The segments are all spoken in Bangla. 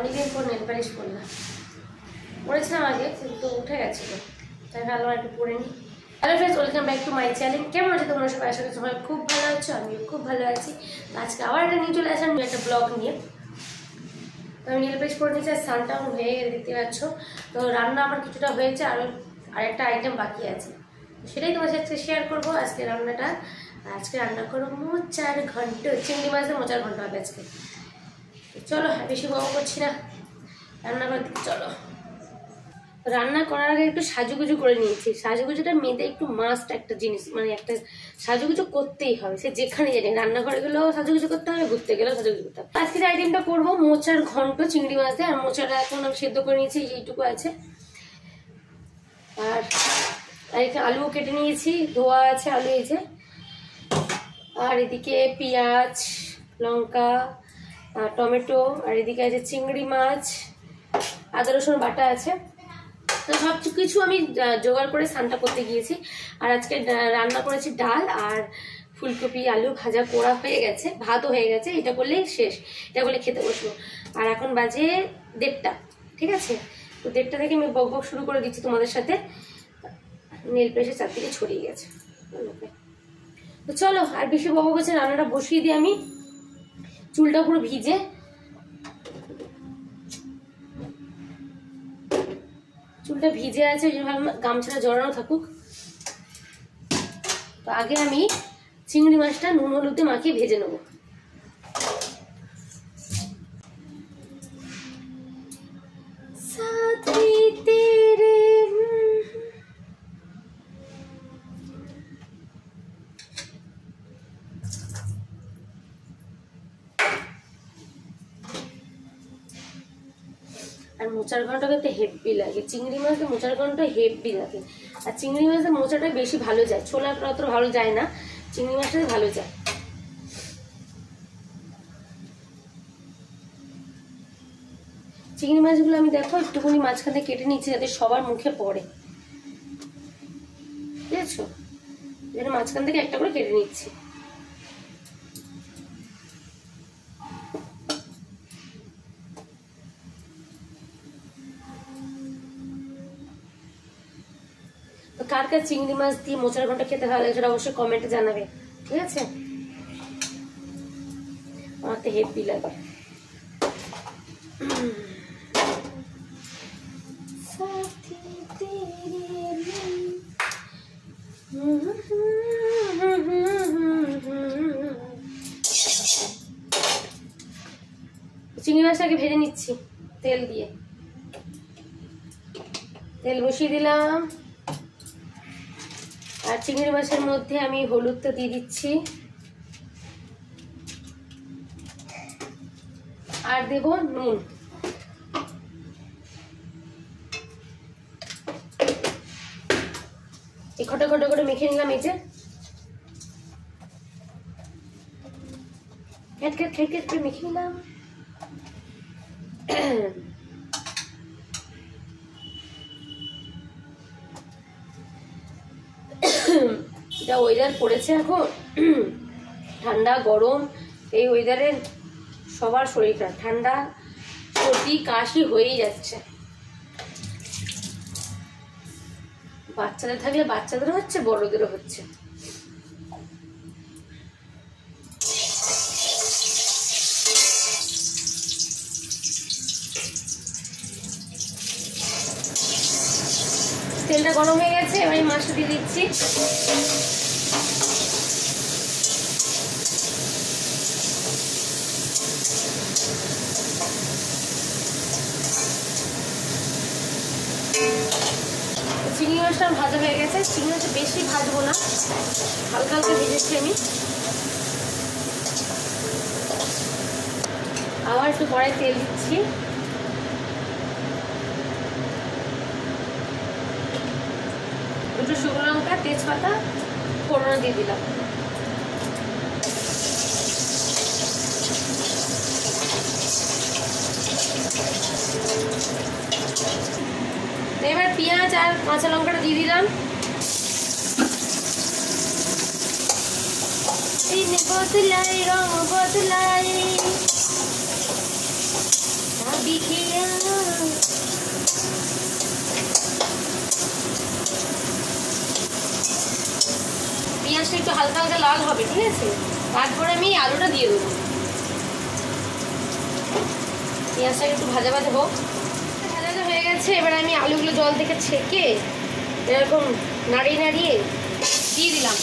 অনেকদিন পর নেল পালিশ পরলাম, পরেছিলাম আগে কিন্তু উঠে গেছিলো, তাই ভাবলাম একটু পরে নিই। Hello friends, welcome back to my channel. কেমন আছে তোমরা সবাই? আশা করি সবাই খুব ভালো আছো, আমিও খুব ভালো আছি। আজকে আবার একটা নিয়ে চলে আসলাম একটা ব্লগ নিয়ে। তো আমি নেল পালিশ পরে নিয়েছি, আর স্নানটাও হয়ে গেছে দেখতে পাচ্ছ। তো রান্না আমার কিছুটা হয়েছে, আরেকটা আইটেম বাকি আছে, সেটাই তোমার সাথে শেয়ার করবো আজকে রান্নাটা। আজকে রান্না করবো মোচার ঘন্ট, চিংড়ি মাছের মোচার ঘন্ট হবে আজকে। চলো বেশি বড় করছি না, রান্না করার দিকে চলো। রান্না করার আগে একটু সাজুগুজু করে নিয়েছি। সাজুগুজুটা মেয়েদের একটু মাস্ট একটা জিনিস, মানে একটা সাজুগুজু করতেই হবে, সে যেখানে জানি। রান্নাঘরে গেলেও সাজুগুজু করতে হবে, ঘুরতে গেলেও সাজুগুজু করতে হবে। আজকের আইটেমটা করবো মোচার ঘন্ট চিংড়ি মাছ দিয়ে। আর মোচাটা এখন আমি সেদ্ধ করে নিয়েছি, এইটুকু আছে। আর এখানে আলুও কেটে নিয়েছি, ধোয়া আছে আলু, এই যে। আর এদিকে পেঁয়াজ, লঙ্কা, টমেটো, আর এদিকে আছে চিংড়ি মাছ, আদা রসুন বাটা আছে। তো সব কিছু আমি জোগাড় করে স্নানটা করতে গিয়েছি। আর আজকে রান্না করেছি ডাল আর ফুলকপি আলু ভাজা করা হয়ে গেছে, ভাতও হয়ে গেছে। এটা করলেই শেষ, এটা করলে খেতে বসবো। আর এখন বাজে 1:30, ঠিক আছে? তো 1:30 থেকে আমি বক বক শুরু করে দিচ্ছি তোমাদের সাথে। নেল পেশে চারদিকে ছড়িয়ে গেছে। তো চলো আর বেশি বক বক হচ্ছে, রান্নাটা বসিয়ে দিই আমি। চুলটা পুরো ভিজে, চুলটা ভিজে আছে, ওই জন্য গামছাটা জড়ানো থাকুক। তো আগে আমি চিংড়ি মাছটা নুন হলুদে মাখিয়ে ভেজে নেবো। আর মোচার ঘন্টা করতে হেভি লাগে, চিংড়ি মাছ দিয়ে মোচার ঘন্টা হেভি লাগে। আর চিংড়ি মাছের মোচাটা বেশি ভালো যায়, ছোলাটা অত ভালো যায় না, চিংড়ি মাছটা ভালো যায়। চিংড়ি মাছগুলো আমি দেখো একটুখানি মাঝখানে কেটে নিচ্ছি যাতে সবার মুখে পড়ে, বুঝেছো? যেটা মাঝখান থেকে একটা করে কেটে নিচ্ছি। কার কার চিংড়ি মাছ দিয়ে মোচার ঘন্টা খেতে ভালো লাগে সেটা অবশ্যই কমেন্টে জানাবে, ঠিক আছে? আমার তো হেভি লাগে। চিংড়ি মাছটাকে ভেজে নিচ্ছি তেল দিয়ে। তেল বসিয়ে দিলাম, আর চিংড়ি মাছের মধ্যে আমি হলুদটা দিয়ে দিচ্ছি, আর দেব নুন। এই খটা খটা করে মেখে নিলাম, এই যে খেট খেট খেট খেট করে মেখে নিলাম। যা ওয়েদার পড়েছে এখন, ঠান্ডা গরম, এই ওয়েদারে সবার শরীর খারাপ, ঠান্ডা সর্দি কাশি হয়েই যাচ্ছে। বাচ্চাদের থাকলে বাচ্চাদেরও হচ্ছে, বড়দেরও হচ্ছে। তেলটা গরম হয়ে গেছে, এবার আমি মাছটা দিয়ে দিচ্ছি। চিংড়ি মাছটা ভাজা হয়ে গেছে, চিংড়ি মাছটা বেশি ভাজবো না, হালকা হালকা ভেজেছি আমি। আবার একটু কড়াই তেল দিচ্ছি, দুটো শুকনো লঙ্কা, তেজপাতা, ফোড়ন দিয়ে দিলাম। এবার পেঁয়াজ আর কাঁচা লঙ্কাটা দিয়ে দিলাম। বদলাই রং বদলাই, পেঁয়াজটা একটু হালকা হালকা লাল হবে, ঠিক আছে? তারপরে আমি আলুটা দিয়ে দেবো। পেঁয়াজটা একটু ভাজা ভাজা হোক। ভাজা ভাজা হয়ে গেছে, এবার আমি আলুগুলো জল থেকে ছেঁকে এরকম নাড়িয়ে নাড়িয়ে দিয়ে দিলাম।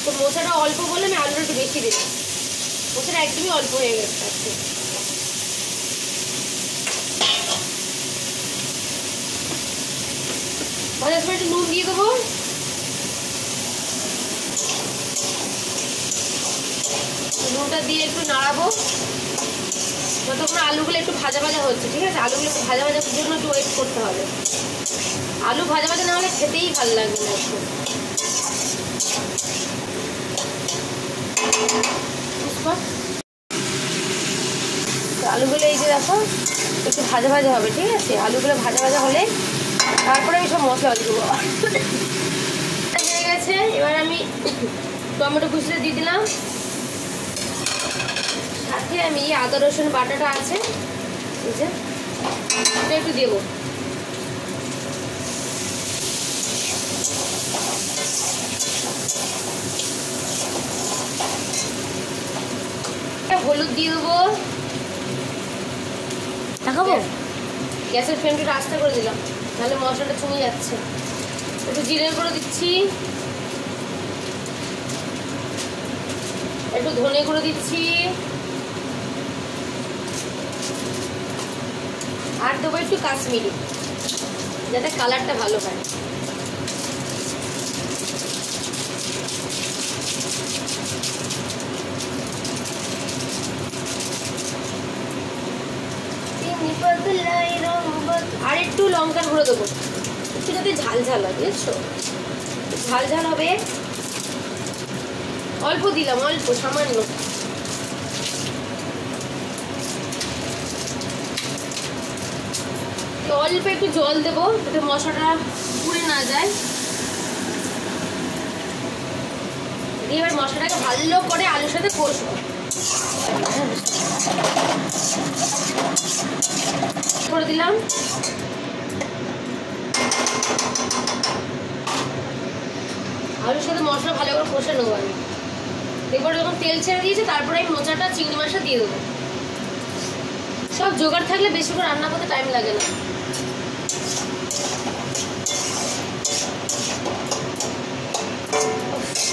তো মোচাটা অল্প বলে আমি আলুটা একটু বেশি দিলাম। মোচাটা একদমই অল্প হয়ে গেছে আজকে। ভাজার সময় একটু নুন দিয়ে দেবো। নুনটা দিয়ে একটু নাড়াবো যতক্ষণ আলুগুলো একটু ভাজা ভাজা হচ্ছে, ঠিক আছে? আলুগুলো একটু ভাজা ভাজার জন্য একটু ওয়েট করতে হবে। আলু ভাজা ভাজা না হলে খেতেই ভালো লাগবে না একটু। আলুগুলো এই যে দেখো একটু ভাজা ভাজা হবে, ঠিক আছে? আলুগুলো ভাজা ভাজা হলে তারপরে আমি সব মশলা দেবো। হয়ে গেছে, এবার আমি টমেটো কুচিটা দিয়ে দিলাম। সাথে আমি আদা রসুন বাটাটা আছে এই যে এটা একটু দেবো। হলুদ দিয়ে দেবো। দেখাবো, গ্যাসের ফ্লেমটা আস্তে করে দিলাম, তাহলে মশলাটা ছুঁয়ে যাচ্ছে। একটু জিরে করে দিচ্ছি, একটু ধনে করে দিচ্ছি, আর দেবো একটু কাশ্মীরি, যাতে কালারটা ভালো হয়। আর একটু লঙ্কার গুঁড়ো দেবো, একটু যাতে ঝাল ঝাল হয়, বুঝছো? ঝাল ঝাল হবে। অল্প দিলাম, অল্প সামান্য। অল্প একটু জল দেবো যাতে মশলাটা পুড়ে না যায়। দিয়ে এবার মশলাটাকে ভালো করে আলুর সাথে কষবো। করে দিলাম। আলুর সাথে মশলা ভালো করে কষে নেবো আমি। এরপর যখন তেল ছেড়ে দিয়েছে তারপরে আমি মোচাটা চিংড়ি মাছটা দিয়ে দেবো। সব জোগাড় থাকলে বেশি করে রান্না করতে টাইম লাগে না।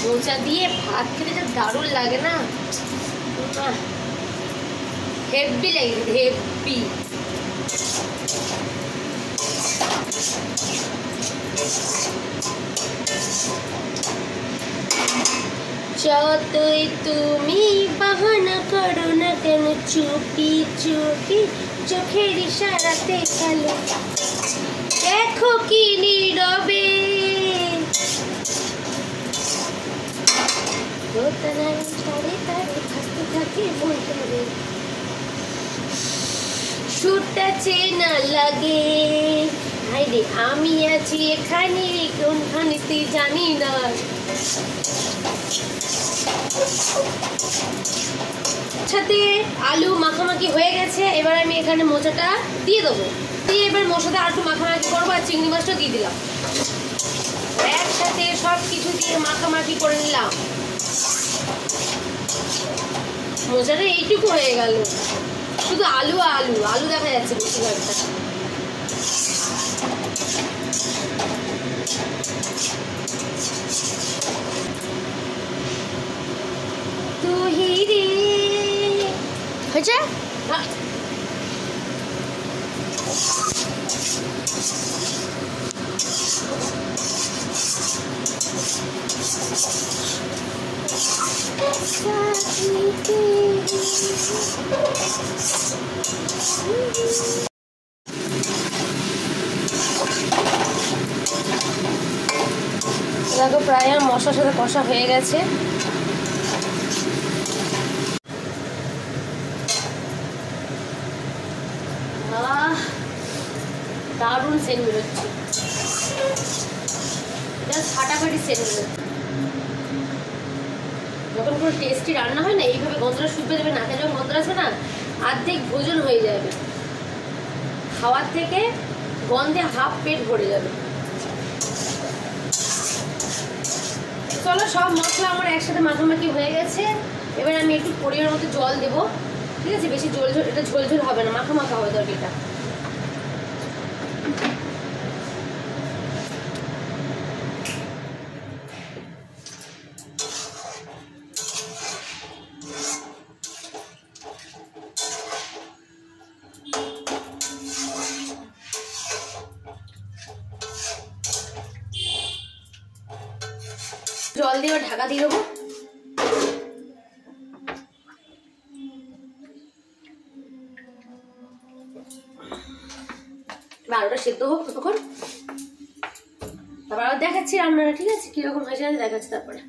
মোচা দিয়ে ভাত খেতে যা দারুণ লাগে না, হেভি লাগে, হেভি। যতই তুমি বাহানা করো না কেন, চুপি চুপি চোখের ইশারাতে খেলো, দেখো কি নীরবে সুরটা চেনা লাগে। হাইরে আমি আছি এখানে, কোনখানে তুই জানি না। সাথে আলু মাখামাখি হয়ে গেছে, এবার আমি এখানে মোচাটা দিয়ে দেবো। দিয়ে এবার মশলাটা আর একটু মাখামাখি করবো, আর চিংড়ি মাছটা দিয়ে দিলাম। একসাথে সব কিছু দিয়ে মাখামাখি করে নিলাম। মোচাটা এইটুকু হয়ে গেল, শুধু আলু আলু আলু দেখা যাচ্ছে বেশিরভাগটা। তুই রে হয়েছে। দেখো প্রায় আমার মশলার সাথে কষা হয়ে গেছে। দারুণ সেন্ট বেরোচ্ছে, ফাটাফাটি সেন্ট বেরোচ্ছে। মতন করে টেস্টি রান্না হয় না, এইভাবে গন্ধটা শুকিয়ে দেবে, নাকে যখন গন্ধটা আসবে না অর্ধেক ভোজন হয়ে যাবে, খাওয়ার থেকে গন্ধে হাফ পেট ভরে যাবে। চলো সব মশলা আমার একসাথে মাখামাখি হয়ে গেছে। এবার আমি একটু পরিমাণ মতো জল দেবো, ঠিক আছে? বেশি ঝোল ঝোল, এটা ঝোল ঝোল হবে না, মাখা মাখা হবে তরকারিটা। জল দিয়ে ঢাকা দিয়ে দেবো। আলুটা সেদ্ধ হোক ততক্ষণ, তারপর আবার দেখাচ্ছি রান্নাটা, ঠিক আছে? কিরকম হয়েছে দেখাচ্ছি তারপরে।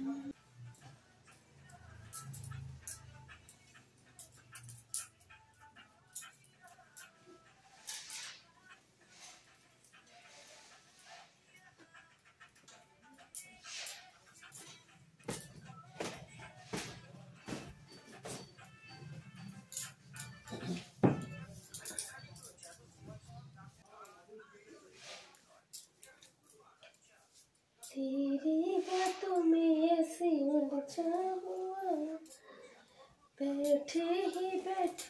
तेरी बातों में ऐसी उलझा हुआ, बैठे ही बैठे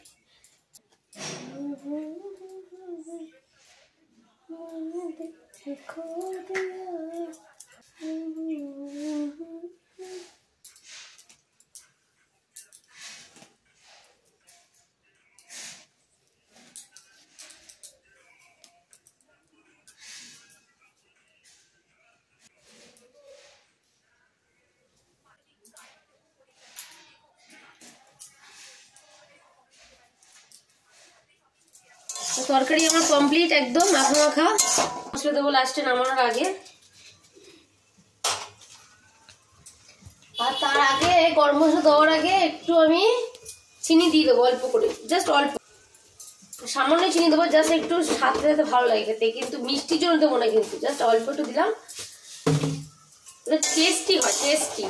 खो दिया। তরকারি আমার কমপ্লিট, একদম মাখা মাখা। মশলা দেবো লাস্টে নামানোর আগে, আর তার আগে গরম মশলা দেওয়ার আগে একটু আমি চিনি দিয়ে দেবো অল্প করে, জাস্ট অল্প, সামান্য চিনি দেবো, জাস্ট একটু স্বাদটা যাতে ভালো লাগে খেতে, কিন্তু মিষ্টির জন্য দেবো না, কিন্তু জাস্ট অল্প একটু দিলাম, এটা টেস্টি হয়, টেস্টি।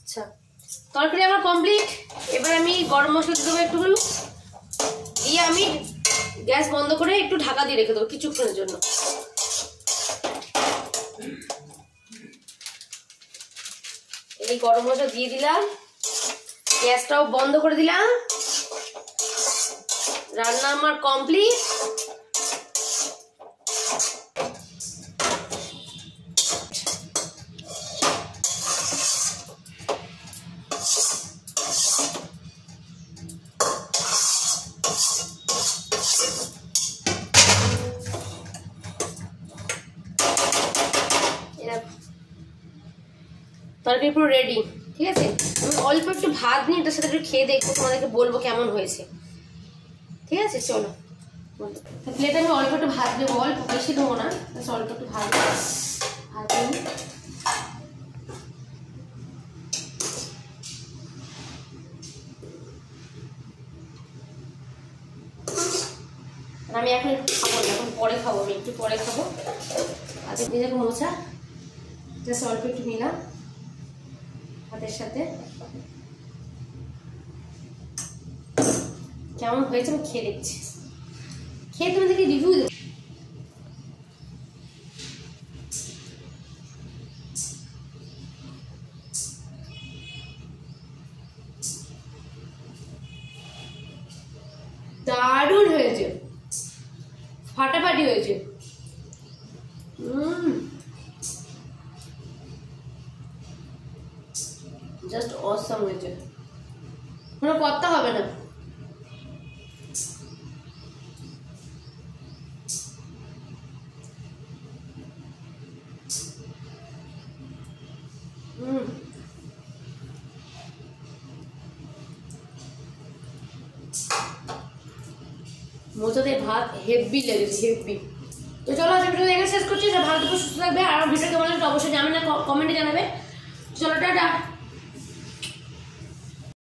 আচ্ছা, তরকারি আমার কমপ্লিট। এবার আমি গরম মশলা দেবো একটু, দিয়ে আমি গ্যাস বন্ধ করে একটু ঢাকা দিয়ে রেখে দেবো কিছুক্ষণের জন্য। এই গরম মশলা দিয়ে দিলাম, গ্যাসটাও বন্ধ করে দিলাম, রান্না আমার কমপ্লিট। তরকারি পুরো রেডি, ঠিক আছে? আমি অল্প একটু ভাত নিয়ে এটার সাথে একটু খেয়ে দেখবো, তোমাদেরকে বলবো কেমন হয়েছে, ঠিক আছে? চলো, প্লেটে আমি অল্প একটু ভাত দেবো, অল্প, বেশি দেবো না, অল্প একটু ভাত নিই। আমি এখন একটু খাবো না, এখন পরে খাবো, আমি একটু পরে খাবো। আজকে ভেজে মোচা জাস্ট অল্প একটু নিলাম ভাতের সাথে। কেমন হয়েছে আমি খেয়ে দেখছি, খেয়ে তোমাদেরকে রিভিউ দেবো। দারুণ হয়েছে, ফাটাফাটি হয়েছে। জাস্ট অসাম হয়েছে, কোনো কথা হবে না। মোচাতে ভাত হেভি লেগেছে, হেভি। তো চলো আজকে ভিডিও দেখে শেষ করছি। ভালো থেকে সুস্থ থাকবে, আর ভিডিও কেমন লাগবে অবশ্যই জানাবে, কমেন্টে জানাবে। চলো টাটা।